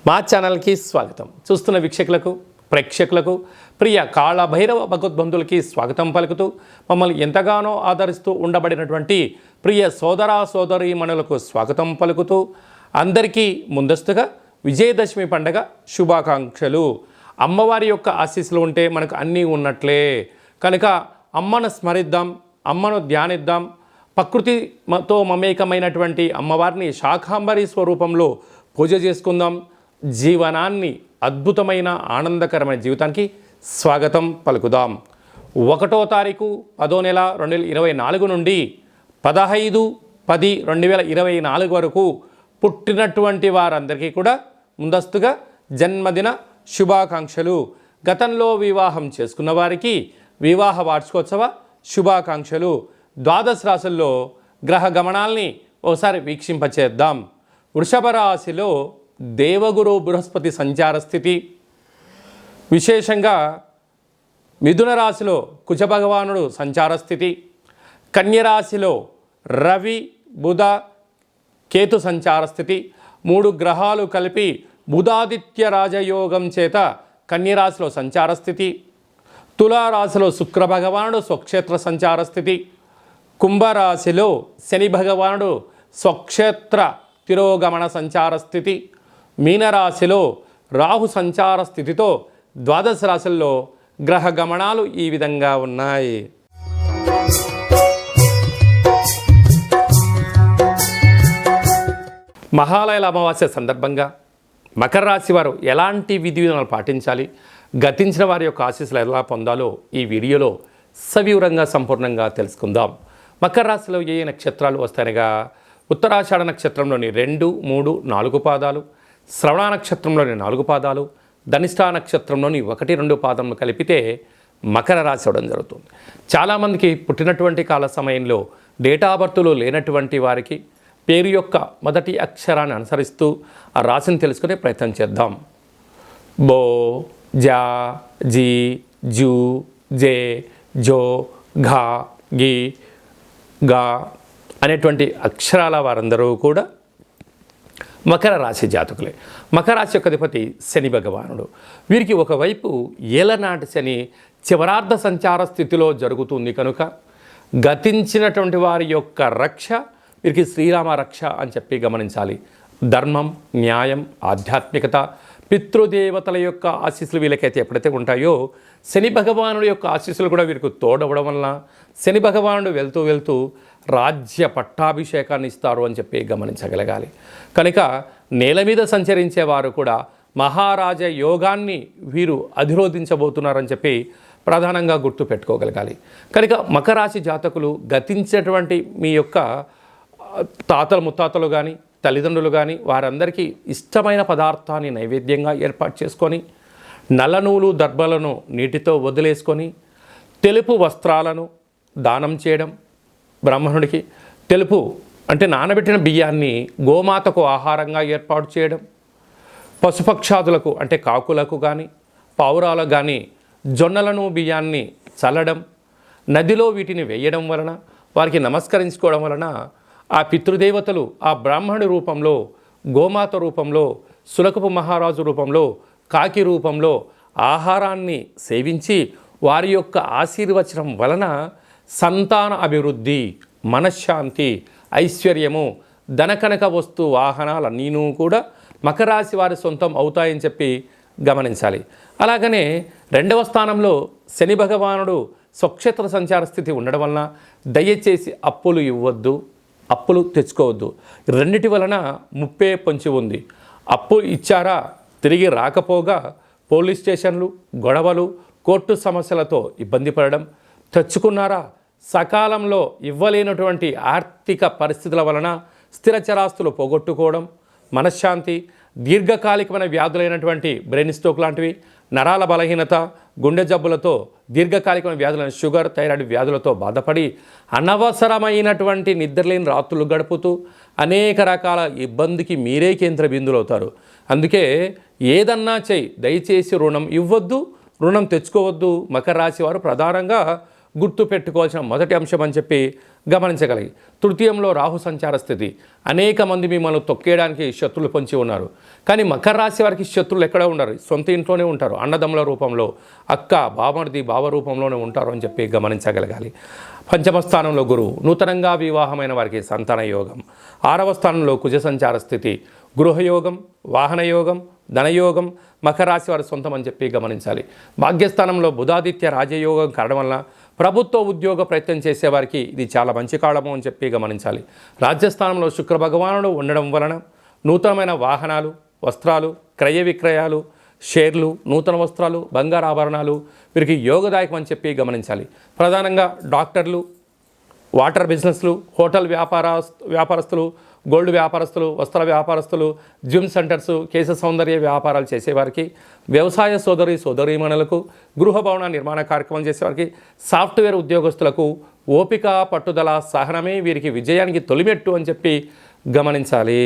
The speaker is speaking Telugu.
మా ఛానల్కి స్వాగతం. చూస్తున్న వీక్షకులకు ప్రేక్షకులకు ప్రియ కాళభైరవ భగవద్బంధులకి స్వాగతం పలుకుతూ మమ్మల్ని ఎంతగానో ఆదరిస్తూ ఉండబడినటువంటి ప్రియ సోదర సోదరీమణులకు స్వాగతం పలుకుతూ అందరికీ ముందస్తుగా విజయదశమి పండగ శుభాకాంక్షలు. అమ్మవారి యొక్క ఆశీస్సులు ఉంటే మనకు అన్నీ ఉన్నట్లే కనుక అమ్మను స్మరిద్దాం, అమ్మను ధ్యానిద్దాం. ప్రకృతితో మమేకమైనటువంటి అమ్మవారిని శాకాంబరి స్వరూపంలో పూజ చేసుకుందాం. జీవనాన్ని అద్భుతమైన ఆనందకరమైన జీవితానికి స్వాగతం పలుకుదాం. 1వ తారీఖు 10వ నెల 2024 నుండి 15/10/2024 వరకు పుట్టినటువంటి వారందరికీ కూడా ముందస్తుగా జన్మదిన శుభాకాంక్షలు. గతంలో వివాహం చేసుకున్న వారికి వివాహ వార్షికోత్సవ శుభాకాంక్షలు. ద్వాదశ రాశుల్లో గ్రహ గమనాల్ని ఒకసారి వీక్షింపచేద్దాం. వృషభ రాశిలో దేవగురు బృహస్పతి సంచార స్థితి, విశేషంగా మిథున రాశిలో కుజభగవానుడు సంచార స్థితి, కన్యరాశిలో రవి బుధ కేతు సంచార స్థితి. 3 గ్రహాలు కలిపి బుధాదిత్య రాజయోగం చేత కన్యరాశిలో సంచార స్థితి. తులారాశిలో శుక్ర భగవానుడు స్వక్షేత్ర సంచార స్థితి. కుంభరాశిలో శని భగవానుడు స్వక్షేత్ర తిరోగమన సంచార స్థితి. మీనరాశిలో రాహు సంచార స్థితితో ద్వాదశ రాశుల్లో గ్రహ గమనాలు ఈ విధంగా ఉన్నాయి. మహాలయల అమావాస్య సందర్భంగా మకర రాశి వారు ఎలాంటి విధి విధానాలు పాటించాలి, గతించిన వారి యొక్క ఆశీస్సులు ఎలా పొందాలో ఈ వీడియోలో సవివరంగా సంపూర్ణంగా తెలుసుకుందాం. మకర రాశిలో ఏ నక్షత్రాలు వస్తాయనగా ఉత్తరాషాఢ నక్షత్రంలోని 2, 3, 4 పాదాలు, శ్రవణ నక్షత్రంలోని 4 పాదాలు, ధనిష్ఠా నక్షత్రంలోని 1, 2 పాదములు కలిపితే మకర రాశి అవడం జరుగుతుంది. చాలామందికి పుట్టినటువంటి కాల సమయంలో డేటా బర్త్లో లేనటువంటి వారికి పేరు యొక్క మొదటి అక్షరాన్ని అనుసరిస్తూ ఆ రాశిని తెలుసుకునే ప్రయత్నం చేద్దాం. బో, జా, జీ, జూ, జే, జో, ఘా, గి, గా అనేటువంటి అక్షరాల వారందరూ కూడా మకర రాశి జాతకులే. మకర రాశి యొక్క అధిపతి శని భగవానుడు. వీరికి ఒకవైపు ఏలనాటి శని చివరార్ధ సంచార స్థితిలో జరుగుతుంది కనుక గతించినటువంటి వారి యొక్క రక్ష వీరికి శ్రీరామ రక్ష అని చెప్పి గమనించాలి. ధర్మం, న్యాయం, ఆధ్యాత్మికత, పితృదేవతల యొక్క ఆశీస్సులు వీళ్ళకైతే ఎప్పుడైతే ఉంటాయో శని భగవానుడి యొక్క ఆశీస్సులు కూడా వీరికి తోడవడం వలన శని భగవానుడు వెళ్తూ వెళ్తూ రాజ్య పట్టాభిషేకాన్ని ఇస్తారు అని చెప్పి గమనించగలగాలి. కనుక నేల మీద సంచరించేవారు కూడా మహారాజ యోగాన్ని వీరు అధిరోధించబోతున్నారని చెప్పి ప్రధానంగా గుర్తు పెట్టుకోగలగాలి. కనుక మకర రాశి జాతకులు గతించినటువంటి మీ యొక్క తాతలు ముత్తాతలు కానీ తల్లిదండ్రులు కానీ వారందరికీ ఇష్టమైన పదార్థాన్ని నైవేద్యంగా ఏర్పాటు చేసుకొని నల్లనూలు దర్భలను నీటితో వదిలేసుకొని తెలుపు వస్త్రాలను దానం చేయడం, బ్రాహ్మణుడికి తెలుపు అంటే నానబెట్టిన బియ్యాన్ని గోమాతకు ఆహారంగా ఏర్పాటు చేయడం, పశుపక్షాదులకు అంటే కాకులకు కానీ పావురాలకు కానీ జొన్నలను బియ్యాన్ని చల్లడం, నదిలో వీటిని వేయడం వలన వారికి నమస్కరించుకోవడం వలన ఆ పితృదేవతలు ఆ బ్రాహ్మణుడి రూపంలో, గోమాత రూపంలో, సులకపు మహారాజు రూపంలో, కాకి రూపంలో ఆహారాన్ని సేవించి వారి యొక్క ఆశీర్వచనం వలన సంతాన అభివృద్ధి, మనశ్శాంతి, ఐశ్వర్యము, ధనకనక వస్తు వాహనాలన్నీనూ కూడా మకర రాశి వారి సొంతం అవుతాయని చెప్పి గమనించాలి. అలాగనే 2వ స్థానంలో శని భగవానుడు స్వక్షేత్ర సంచార స్థితి ఉండడం వలన దయచేసి అప్పులు ఇవ్వద్దు, అప్పులు తెచ్చుకోవద్దు. రెండిటి వలన ముప్పే పొంచి ఉంది. అప్పు ఇచ్చారా తిరిగి రాకపోగా పోలీస్ స్టేషన్లు, గొడవలు, కోర్టు సమస్యలతో ఇబ్బంది పడడం, తెచ్చుకున్నారా సకాలంలో ఇవ్వలేనటువంటి ఆర్థిక పరిస్థితుల వలన స్థిరచరాస్తులు పోగొట్టుకోవడం, మనశ్శాంతి, దీర్ఘకాలికమైన వ్యాధులైనటువంటి బ్రెయిన్ స్ట్రోక్ లాంటివి, నరాల బలహీనత, గుండె జబ్బులతో దీర్ఘకాలికమైన వ్యాధులైన షుగర్, థైరాయిడ్ వ్యాధులతో బాధపడి అనవసరమైనటువంటి నిద్రలేని రాత్రులు గడుపుతూ అనేక రకాల ఇబ్బందికి మీరే కేంద్ర బిందులు అవుతారు. అందుకే ఏదన్నా చెయ్యి, దయచేసి రుణం ఇవ్వద్దు, రుణం తెచ్చుకోవద్దు. మకర రాశి వారు ప్రధానంగా గుర్తు పెట్టుకోవాల్సిన మొదటి అంశం అని చెప్పి గమనించగలిగి. తృతీయంలో రాహు సంచార స్థితి. అనేక మంది మిమ్మల్ని తొక్కేయడానికి శత్రులు పొంచి ఉన్నారు. కానీ మకర రాశి వారికి శత్రులు ఎక్కడ ఉండరు, సొంత ఇంట్లోనే ఉంటారు. అన్నదమ్ముల రూపంలో, అక్క బామర్ది బావ రూపంలోనే ఉంటారు అని చెప్పి గమనించగలగాలి. పంచమ స్థానంలో గురువు. నూతనంగా వివాహమైన వారికి సంతాన యోగం. 6వ స్థానంలో కుజ సంచార స్థితి. గృహయోగం, వాహనయోగం, ధనయోగం మకర రాశి వారి సొంతం అని చెప్పి గమనించాలి. భాగ్యస్థానంలో బుధాదిత్య రాజయోగం కావడం వల్ల ప్రభుత్వ ఉద్యోగ ప్రయత్నం చేసేవారికి ఇది చాలా మంచి కాలము అని చెప్పి గమనించాలి. రాజ్యస్థానంలో శుక్ర భగవానుడు ఉండడం వలన నూతనమైన వాహనాలు, వస్త్రాలు, క్రయ విక్రయాలు, షేర్లు, నూతన వస్త్రాలు, బంగారు ఆభరణాలు వీరికి యోగదాయకం అని చెప్పి గమనించాలి. ప్రధానంగా డాక్టర్లు, వాటర్ బిజినెస్లు, హోటల్ వ్యాపారస్తులు, గోల్డ్ వ్యాపారస్తులు, వస్త్ర వ్యాపారస్తులు, జిమ్ సెంటర్స్, కేశ సౌందర్య వ్యాపారాలు చేసేవారికి, వ్యవసాయ సోదరీమణులకు, గృహ భవన నిర్మాణ కార్యక్రమం చేసేవారికి, సాఫ్ట్వేర్ ఉద్యోగస్తులకు ఓపిక, పట్టుదల, సహనమే వీరికి విజయానికి తొలిమెట్టు అని చెప్పి గమనించాలి.